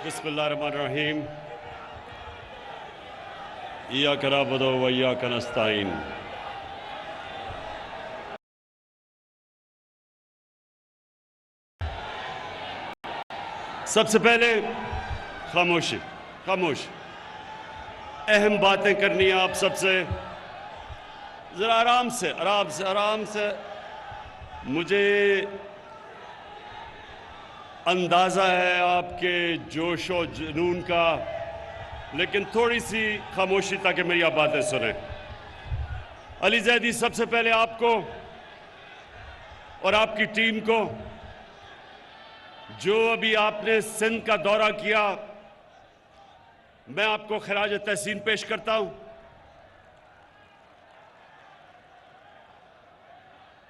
बिस्मिल्लाहिर्रहमानिर्रहीम। इय्याका नअबुदु व इय्याका नस्तईन। सबसे पहले खामोशी, खामोश। अहम बातें करनी है आप सबसे। जरा आराम से, आराम से, आराम से। मुझे अंदाज़ा है आपके जोश और जुनून का, लेकिन थोड़ी सी खामोशी ताकि मेरी आप बातें सुनें। अली ज़ैदी, सबसे पहले आपको और आपकी टीम को, जो अभी आपने सिंध का दौरा किया, मैं आपको खराज तहसीन पेश करता हूं।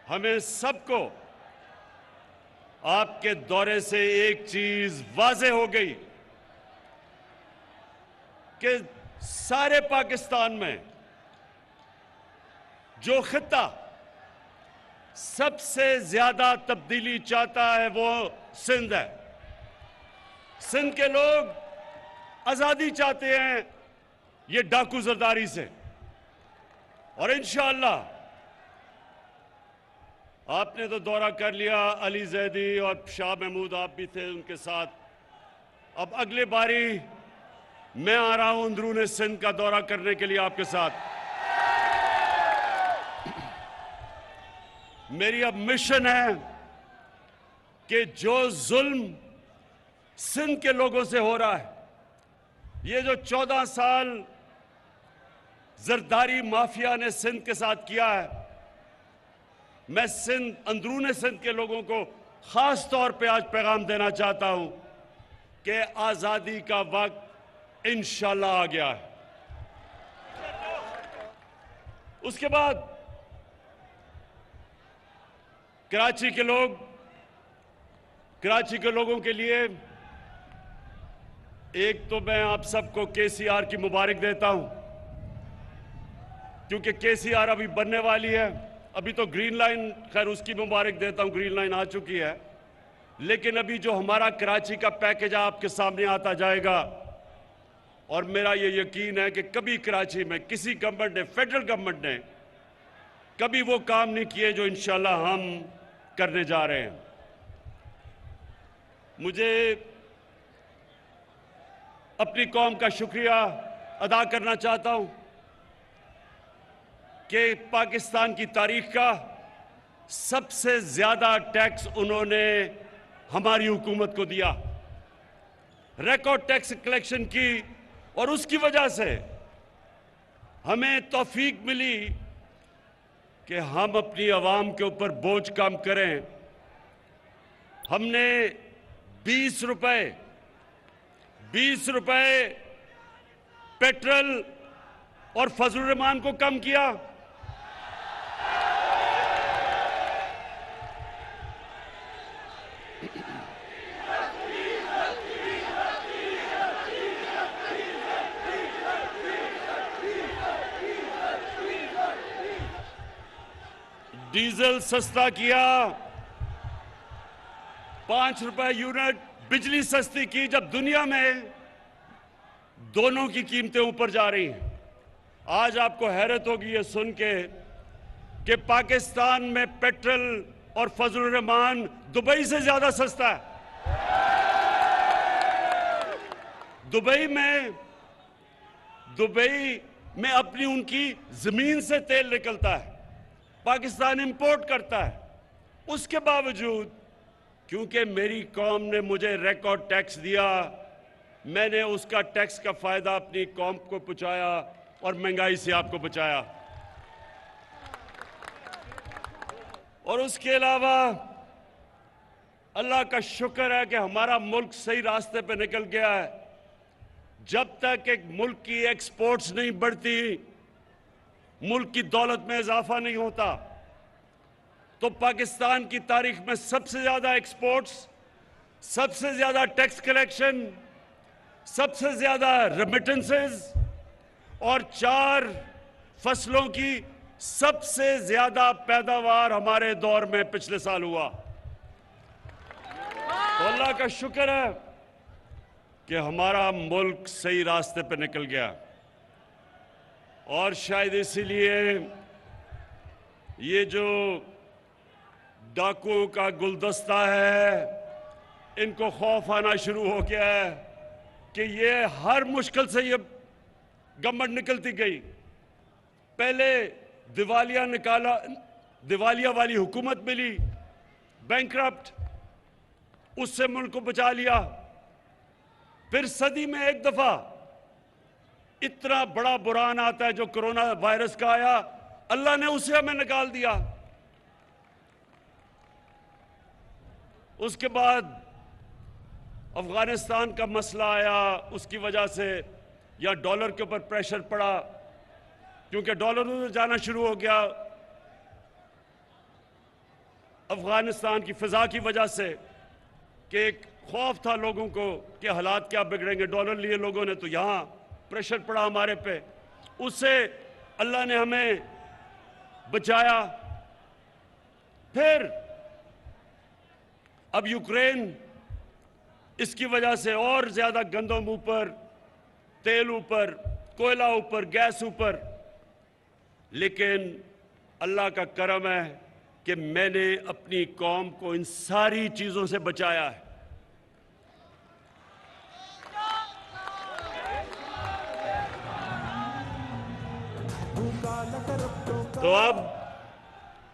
हमें सबको आपके दौरे से एक चीज वाज़ेह हो गई कि सारे पाकिस्तान में जो खित्ता सबसे ज्यादा तब्दीली चाहता है वो सिंध है। सिंध के लोग आजादी चाहते हैं ये डाकू जरदारी से, और इंशाअल्लाह आपने तो दौरा कर लिया, अली ज़ैदी और शाह महमूद आप भी थे उनके साथ। अब अगले बारी मैं आ रहा हूं अंदरून सिंध का दौरा करने के लिए आपके साथ। मेरी अब मिशन है कि जो जुल्म सिंध के लोगों से हो रहा है, ये जो 14 साल जरदारी माफिया ने सिंध के साथ किया है, मैं सिंध, अंदरून सिंध के लोगों को खास तौर पे आज पैगाम देना चाहता हूं कि आजादी का वक्त इंशाअल्लाह आ गया है। उसके बाद कराची के लोगों के लिए एक तो मैं आप सबको केसीआर की मुबारक देता हूं, क्योंकि केसीआर अभी बनने वाली है। अभी तो ग्रीन लाइन, खैर उसकी मुबारक देता हूं, ग्रीन लाइन आ चुकी है, लेकिन अभी जो हमारा कराची का पैकेज आपके सामने आता जाएगा, और मेरा ये यकीन है कि कभी कराची में किसी गवर्नमेंट ने, फेडरल गवर्नमेंट ने कभी वो काम नहीं किए जो इंशाल्लाह हम करने जा रहे हैं। मुझे अपनी कौम का शुक्रिया अदा करना चाहता हूं कि पाकिस्तान की तारीख का सबसे ज्यादा टैक्स उन्होंने हमारी हुकूमत को दिया, रिकॉर्ड टैक्स कलेक्शन की, और उसकी वजह से हमें तौफीक मिली कि हम अपनी आवाम के ऊपर बोझ कम करें। हमने 20 रुपए पेट्रोल और फजलुर रहमान को कम किया। डीजल सस्ता किया, 5 रुपए यूनिट बिजली सस्ती की, जब दुनिया में दोनों की कीमतें ऊपर जा रही हैं। आज आपको हैरत होगी ये सुन के कि पाकिस्तान में पेट्रोल और फजलुर रहमान दुबई से ज्यादा सस्ता है। दुबई में अपनी उनकी जमीन से तेल निकलता है, पाकिस्तान इंपोर्ट करता है। उसके बावजूद, क्योंकि मेरी कौम ने मुझे रिकॉर्ड टैक्स दिया, मैंने उसका टैक्स का फायदा अपनी कौम को पहुंचाया और महंगाई से आपको बचाया। और उसके अलावा अल्लाह का शुक्र है कि हमारा मुल्क सही रास्ते पे निकल गया है। जब तक एक मुल्क की एक्सपोर्ट्स नहीं बढ़ती, मुल्क की दौलत में इजाफा नहीं होता, तो पाकिस्तान की तारीख में सबसे ज्यादा एक्सपोर्ट्स, सबसे ज्यादा टैक्स कलेक्शन, सबसे ज्यादा रेमिटेंसेस और 4 फसलों की सबसे ज्यादा पैदावार हमारे दौर में पिछले साल हुआ। तो अल्लाह का शुक्र है कि हमारा मुल्क सही रास्ते पर निकल गया, और शायद इसीलिए ये जो डाकुओं का गुलदस्ता है, इनको खौफ आना शुरू हो गया है कि ये हर मुश्किल से ये गवर्नमेंट निकलती गई। पहले दिवालिया वाली हुकूमत मिली, बैंकरप्ट, उससे मुल्क को बचा लिया। फिर सदी में एक दफा इतना बड़ा बुरान आता है जो कोरोना वायरस का आया, अल्लाह ने उसे हमें निकाल दिया। उसके बाद अफगानिस्तान का मसला आया, उसकी वजह से या डॉलर के ऊपर प्रेशर पड़ा, क्योंकि डॉलर उधर जाना शुरू हो गया अफगानिस्तान की फिजा की वजह से, कि एक खौफ था लोगों को कि हालात क्या बिगड़ेंगे। डॉलर लिए लोगों ने, तो यहां प्रेशर पड़ा हमारे पे, उससे अल्लाह ने हमें बचाया। फिर अब यूक्रेन, इसकी वजह से और ज्यादा गंदम ऊपर, तेल ऊपर, कोयला ऊपर, गैस ऊपर। लेकिन अल्लाह का करम है कि मैंने अपनी कौम को इन सारी चीजों से बचाया है। तो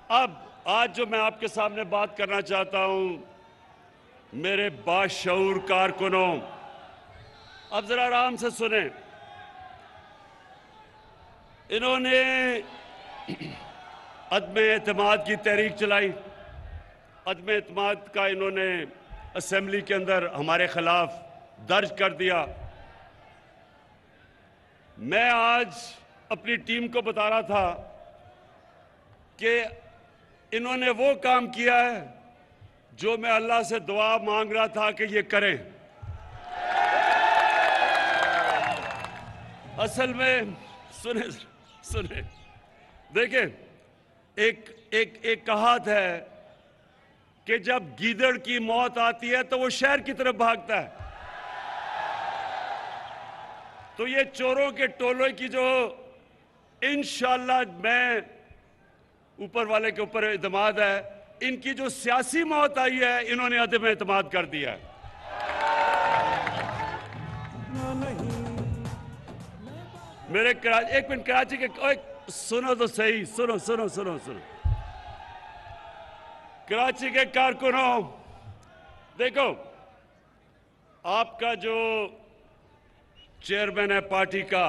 अब आज जो मैं आपके सामने बात करना चाहता हूं, मेरे बाशऊर कारकुनों, अब जरा आराम से सुने। इन्होंने अदम एतमाद की तहरीक चलाई। अदम एतमाद का इन्होंने असेंबली के अंदर हमारे खिलाफ दर्ज कर दिया। मैं आज अपनी टीम को बता रहा था कि इन्होंने वो काम किया है जो मैं अल्लाह से दुआ मांग रहा था कि ये करें। असल में सुने देखें, एक कहावत है कि जब गीदड़ की मौत आती है तो वो शहर की तरफ भागता है। तो ये चोरों के टोले की जो, इंशाअल्लाह मैं ऊपर वाले के ऊपर एतमाद है, इनकी जो सियासी मौत आई है, इन्होंने अदम एतमाद कर दिया है। मेरे एक मिनट, कराची के सुनो तो सही, सुनो सुनो सुनो सुनो कराची के कारकुनों, देखो, आपका जो चेयरमैन है पार्टी का,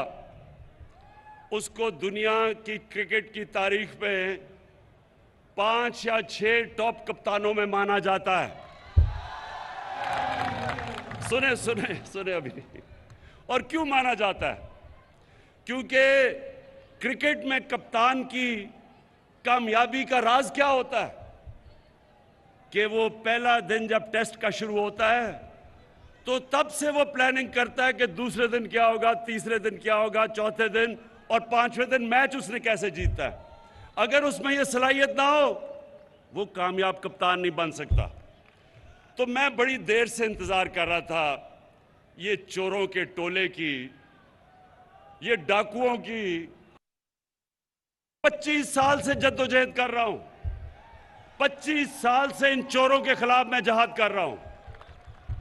उसको दुनिया की क्रिकेट की तारीख में 5 या 6 टॉप कप्तानों में माना जाता है। सुने सुने सुने अभी। और क्यों माना जाता है? क्योंकि क्रिकेट में कप्तान की कामयाबी का राज क्या होता है कि वो पहला दिन जब टेस्ट का शुरू होता है तो तब से वो प्लानिंग करता है कि दूसरे दिन क्या होगा, तीसरे दिन क्या होगा, चौथे दिन और 5वें दिन मैच उसने कैसे जीता है। अगर उसमें ये सलाहियत ना हो, वो कामयाब कप्तान नहीं बन सकता। तो मैं बड़ी देर से इंतजार कर रहा था ये चोरों के टोले की, ये डाकुओं की। 25 साल से जद्दोजहद कर रहा हूं, 25 साल से इन चोरों के खिलाफ मैं जहाद कर रहा हूं।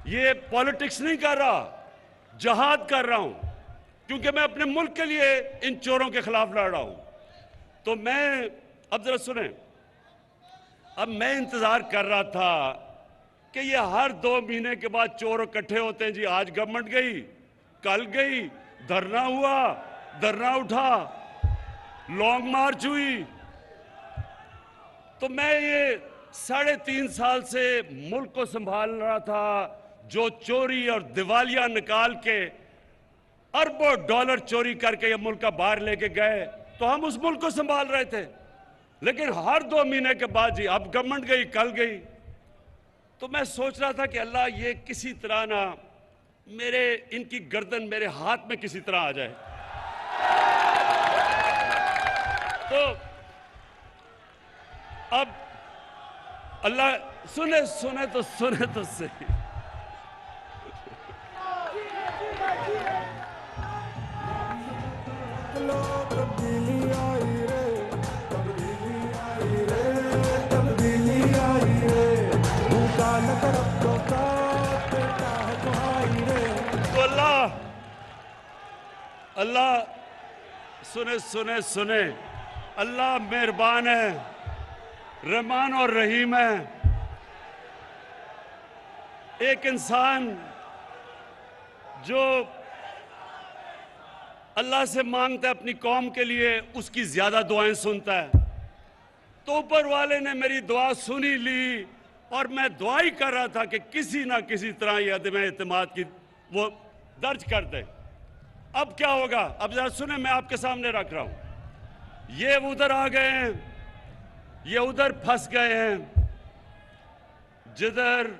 ये पॉलिटिक्स नहीं कर रहा, जहाद कर रहा हूं, क्योंकि मैं अपने मुल्क के लिए इन चोरों के खिलाफ लड़ रहा हूं। तो मैं, अब जरा सुने, अब मैं इंतजार कर रहा था कि ये हर 2 महीने के बाद चोर इकट्ठे होते हैं जी। आज गवर्नमेंट गई, कल गई, धरना हुआ, धरना उठा, लॉन्ग मार्च हुई। तो मैं ये 3.5 साल से मुल्क को संभाल रहा था, जो चोरी और दिवालिया निकाल के अरबों डॉलर चोरी करके ये मुल्क का बाहर लेके गए, तो हम उस मुल्क को संभाल रहे थे। लेकिन हर 2 महीने के बाद जी, अब गवर्नमेंट गई, कल गई। तो मैं सोच रहा था कि अल्लाह, ये किसी तरह ना मेरे, इनकी गर्दन मेरे हाथ में किसी तरह आ जाए। तो अब अल्लाह, सुने तो सही। अल्लाह सुने सुने सुने, अल्लाह मेहरबान है, रहमान और रहीम है। एक इंसान जो अल्लाह से मांगता है अपनी कौम के लिए, उसकी ज्यादा दुआएं सुनता है। तो ऊपर वाले ने मेरी दुआ सुनी ली और मैं दुआ ही कर रहा था कि किसी ना किसी तरह ये अदम एतमाद की वो दर्ज कर दे। अब क्या होगा, अब जरा सुने, मैं आपके सामने रख रहा हूं। ये उधर आ गए हैं, ये उधर फंस गए हैं, जिधर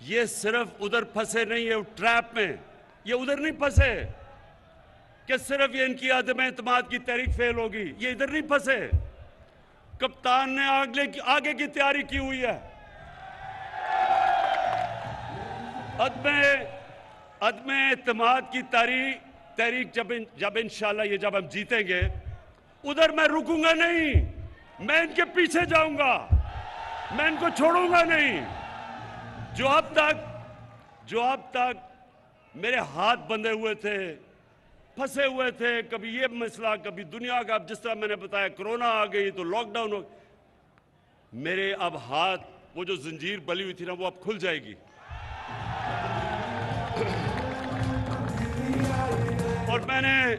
ये सिर्फ उधर फंसे नहीं है ट्रैप में, ये उधर नहीं फंसे कि सिर्फ ये इनकी अदम एतमाद की तहरीक फेल होगी, ये इधर नहीं फंसे। कप्तान ने आगे की तैयारी की हुई है। अदम एतमाद की तहरीक जब इंशाल्लाह ये जब हम जीतेंगे, उधर मैं रुकूंगा नहीं, मैं इनके पीछे जाऊंगा, मैं इनको छोड़ूंगा नहीं। जो अब तक मेरे हाथ बंधे हुए थे, फंसे हुए थे, कभी ये मसला, कभी दुनिया का, अब जिस तरह मैंने बताया कोरोना आ गई तो लॉकडाउन हो, मेरे अब हाथ, वो जो जंजीर बली हुई थी ना, वो अब खुल जाएगी। और मैंने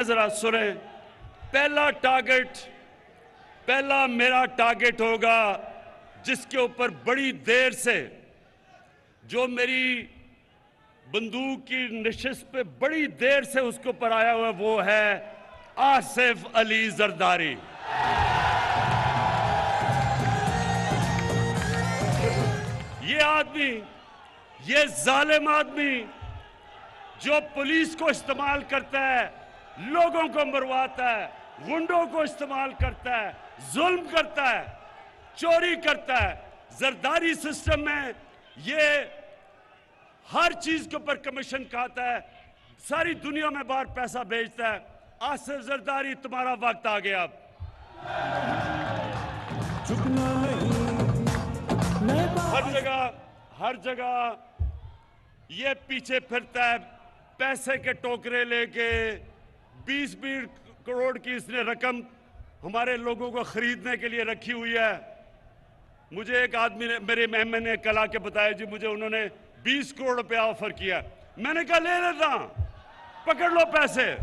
जरा सुने, पहला मेरा टारगेट होगा जिसके ऊपर बड़ी देर से, जो मेरी बंदूक की नशिस्त पे बड़ी देर से उसके ऊपर आया हुआ, वो है आसिफ अली जरदारी। ये आदमी, ये जालिम आदमी जो पुलिस को इस्तेमाल करता है, लोगों को मरवाता है, गुंडों को इस्तेमाल करता है, जुल्म करता है, चोरी करता है। जरदारी सिस्टम में ये हर चीज के ऊपर कमीशन खाता है, सारी दुनिया में बाहर पैसा भेजता है। आसिफ जरदारी, तुम्हारा वक्त आ गया। अब हर जगह ये पीछे फिरता है, पैसे के टोकरे लेके। 20-20 करोड़ की इसने रकम हमारे लोगों को खरीदने के लिए रखी हुई है। मुझे एक आदमी ने, मेरे मेहमान ने कल आके बताया, जी मुझे उन्होंने 20 करोड़ रुपया ऑफर किया। मैंने कहा ले लेता, पकड़ लो पैसे,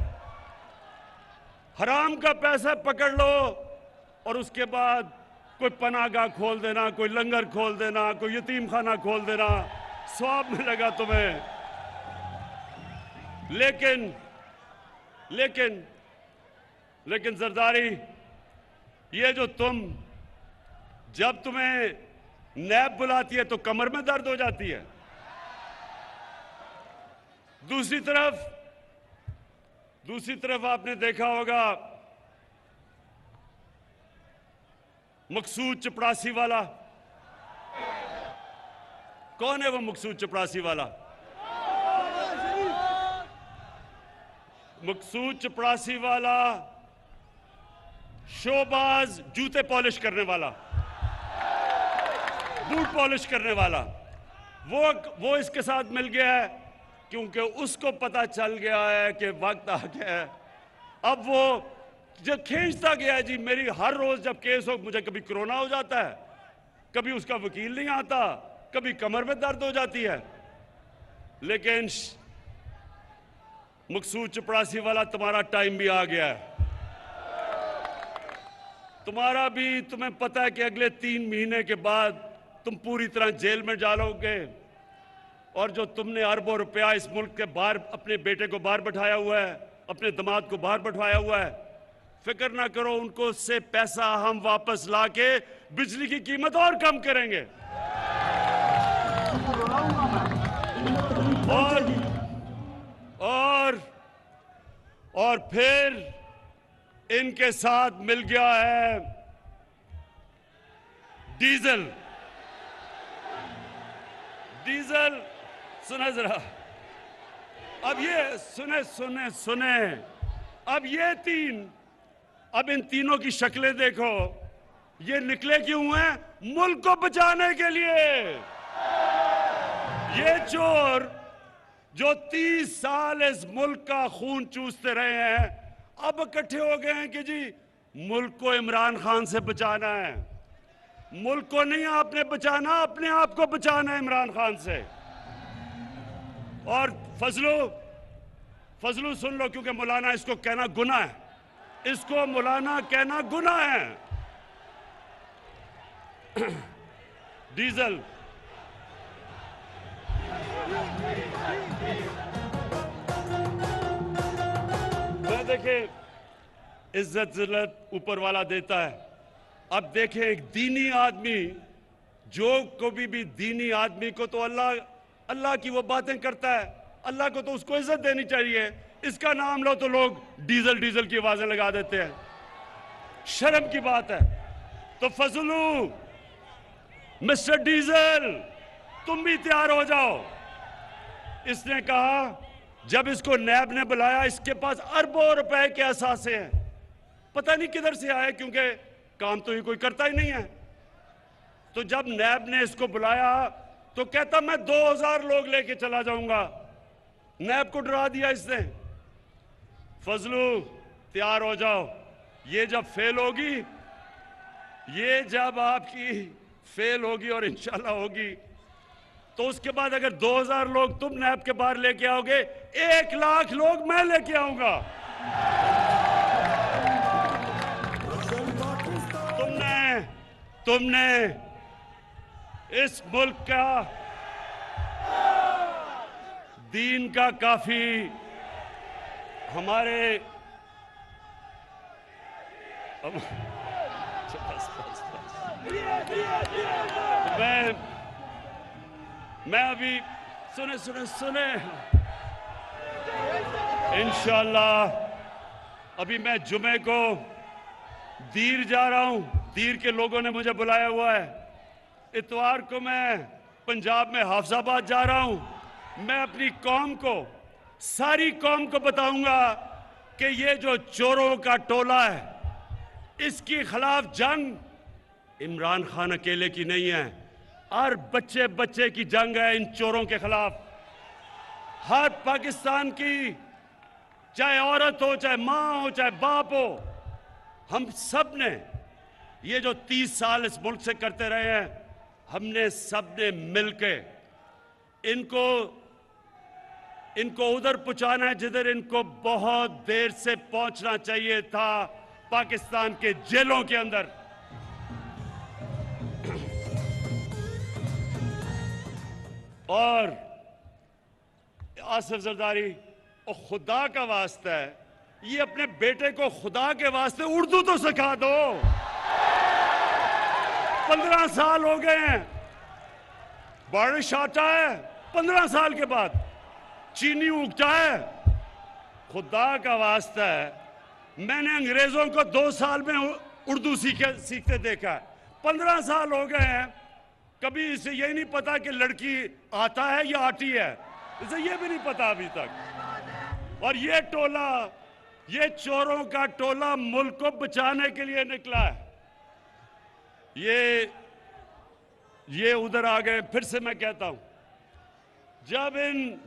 हराम का पैसा पकड़ लो, और उसके बाद कोई पनाहगाह खोल देना, कोई लंगर खोल देना, कोई यतीम खाना खोल देना, स्वाब मिलेगा तुम्हें। लेकिन जरदारी, ये जो जब तुम्हें नैब बुलाती है तो कमर में दर्द हो जाती है। दूसरी तरफ आपने देखा होगा मकसूद चपड़ासी वाला। कौन है वो मकसूद चपड़ासी वाला? मकसूद चपड़ासी वाला शोबाज, जूते पॉलिश करने वाला, बूट पॉलिश करने वाला, वो इसके साथ मिल गया है, क्योंकि उसको पता चल गया है कि वक्त आ गया है। अब वो जब खींचता गया है, जी मेरी हर रोज जब केस हो, मुझे कभी कोरोना हो जाता है, कभी उसका वकील नहीं आता, कभी कमर में दर्द हो जाती है। लेकिन मकसूद चपड़ासी वाला, तुम्हारा टाइम भी आ गया है। तुम्हें पता है कि अगले 3 महीने के बाद तुम पूरी तरह जेल में डालोगे, और जो तुमने अरबों रुपया इस मुल्क के बाहर, अपने बेटे को बाहर बैठाया हुआ है, अपने दामाद को बाहर बैठाया हुआ है, फिक्र ना करो, उनको से पैसा हम वापस लाके बिजली की कीमत और कम करेंगे। और फिर इनके साथ मिल गया है डीजल। सुना जरा, अब ये सुने, अब ये अब इन तीनों की शक्लें देखो, ये निकले क्यों हैं? मुल्क को बचाने के लिए। जो 30 साल इस मुल्क का खून चूसते रहे हैं, अब इकट्ठे हो गए हैं कि जी मुल्क को इमरान खान से बचाना है। मुल्क को नहीं आपने बचाना, अपने आप को बचाना है इमरान खान से। और फजलू सुन लो, क्योंकि मौलाना इसको कहना गुनाह है, इसको मौलाना कहना गुनाह है। डीजल मैं देखें, इज्जत जिल्लत ऊपर वाला देता है। अब देखें, एक दीनी आदमी, जो कभी भी दीनी आदमी को तो अल्लाह की वो बातें करता है, अल्लाह को तो उसको इज्जत देनी चाहिए। इसका नाम लो तो लोग डीजल डीजल की आवाजें लगा देते हैं, शर्म की बात है। तो फजलू, मिस्टर डीजल, तुम भी तैयार हो जाओ। इसने कहा, जब इसको नैब ने बुलाया, इसके पास अरबों रुपए के असासे हैं, पता नहीं किधर से आए, क्योंकि काम तो ये कोई करता ही नहीं है। तो जब नैब ने इसको बुलाया तो कहता मैं 2000 लोग लेके चला जाऊंगा। नैब को डरा दिया इसने। फजलू, तैयार हो जाओ, ये जब फेल होगी, ये जब आपकी फेल होगी और इंशाल्लाह होगी, तो उसके बाद अगर 2000 लोग तुम नैब के बाहर लेके आओगे, 1 लाख लोग मैं लेके आऊंगा। तुमने इस मुल्क का, दीन का काफी, हमारे मैं अभी सुने इंशाल्लाह अभी मैं जुमे को दीर जा रहा हूं। दीर के लोगों ने मुझे बुलाया हुआ है। इतवार को मैं पंजाब में हाफजाबाद जा रहा हूं। मैं अपनी कौम को, सारी कौम को बताऊंगा कि ये जो चोरों का टोला है, इसके खिलाफ जंग इमरान खान अकेले की नहीं है, हर बच्चे बच्चे की जंग है इन चोरों के खिलाफ। हर पाकिस्तान की, चाहे औरत हो, चाहे मां हो, चाहे बाप हो, हम सब ने ये जो 30 साल इस मुल्क से करते रहे हैं, हमने सबने मिलके इनको उधर पहुंचाना है जिधर इनको बहुत देर से पहुंचना चाहिए था, पाकिस्तान के जेलों के अंदर। और आसिफ जरदारी, और खुदा का वास्ता है, ये अपने बेटे को खुदा के वास्ते उर्दू तो सिखा दो। 15 साल हो गए हैं, बारिश आता है 15 साल के बाद, चीनी उगता है। खुदा का वास्ता है, मैंने अंग्रेजों को 2 साल में उर्दू सीखते देखा है। 15 साल हो गए हैं, कभी इसे यही नहीं पता कि लड़की आता है या आती है, इसे ये भी नहीं पता अभी तक। और ये टोला, ये चोरों का टोला मुल्क को बचाने के लिए निकला है। ये उधर आ गए। फिर से मैं कहता हूं, जब इन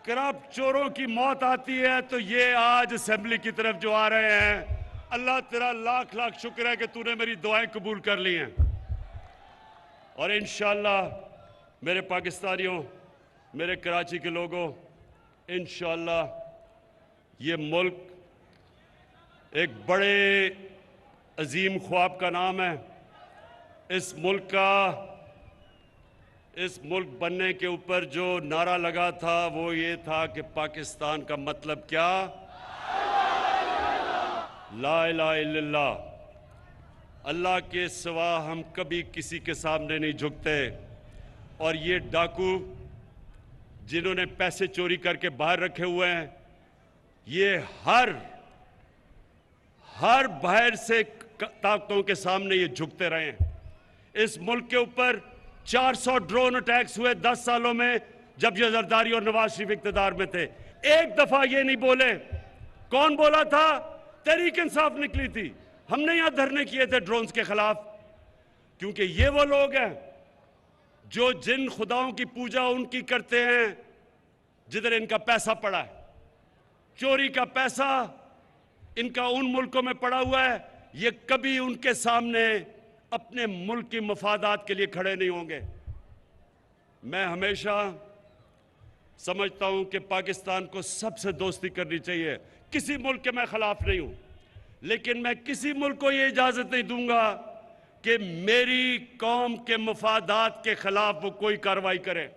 करप्ट चोरों की मौत आती है तो ये आज असेंबली की तरफ जो आ रहे हैं, अल्लाह तेरा लाख लाख शुक्र है कि तूने मेरी दुआएं कबूल कर ली हैं। और इंशाअल्लाह मेरे पाकिस्तानियों, मेरे कराची के लोगों, इंशाअल्लाह ये मुल्क एक बड़े अजीम ख्वाब का नाम है। इस मुल्क बनने के ऊपर जो नारा लगा था वो ये था कि पाकिस्तान का मतलब क्या? ला इलाहा इल्लल्लाह। अल्लाह के सिवा हम कभी किसी के सामने नहीं झुकते। और ये डाकू जिन्होंने पैसे चोरी करके बाहर रखे हुए हैं, ये हर बाहर से ताकतों के सामने ये झुकते रहे हैं। इस मुल्क के ऊपर 400 ड्रोन अटैक्स हुए 10 सालों में, जब ये जरदारी और नवाज शरीफ इख्तियार में थे। एक दफा ये नहीं बोले। कौन बोला था? तहरीक इंसाफ निकली थी। हमने यहां धरने किए थे ड्रोन्स के खिलाफ, क्योंकि ये वो लोग हैं जो जिन खुदाओं की पूजा उनकी करते हैं, जिधर इनका पैसा पड़ा है। चोरी का पैसा इनका उन मुल्कों में पड़ा हुआ है, ये कभी उनके सामने अपने मुल्क की मफादात के लिए खड़े नहीं होंगे। मैं हमेशा समझता हूं कि पाकिस्तान को सबसे दोस्ती करनी चाहिए। किसी मुल्क के मैं खिलाफ नहीं हूं, लेकिन मैं किसी मुल्क को ये इजाजत नहीं दूंगा कि मेरी कौम के मफादात के खिलाफ वो कोई कार्रवाई करे।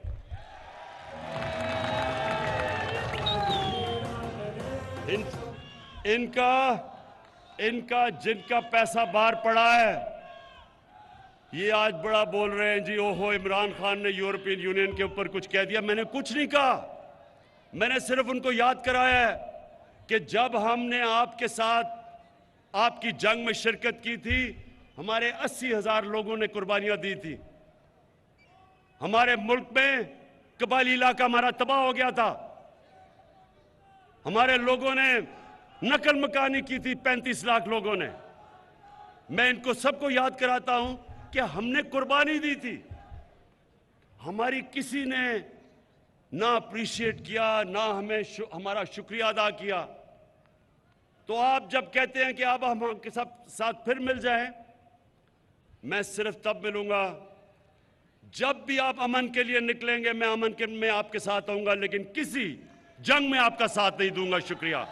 इनका जिनका पैसा बाहर पड़ा है, ये आज बड़ा बोल रहे हैं जी, ओहो इमरान खान ने यूरोपियन यूनियन के ऊपर कुछ कह दिया। मैंने कुछ नहीं कहा, मैंने सिर्फ उनको याद कराया है कि जब हमने आपके साथ आपकी जंग में शिरकत की थी, हमारे 80,000 लोगों ने कुर्बानियां दी थी। हमारे मुल्क में कबायली इलाका हमारा तबाह हो गया था। हमारे लोगों ने नकल मकानी की थी, 35 लाख लोगों ने। मैं इनको सबको याद कराता हूं कि हमने कुर्बानी दी थी। हमारी किसी ने ना अप्रिशिएट किया, ना हमें हमारा शुक्रिया अदा किया। तो आप जब कहते हैं कि आप हम के साथ फिर मिल जाएं, मैं सिर्फ तब मिलूंगा जब भी आप अमन के लिए निकलेंगे। मैं अमन के में आपके साथ आऊंगा, लेकिन किसी जंग में आपका साथ नहीं दूंगा। शुक्रिया।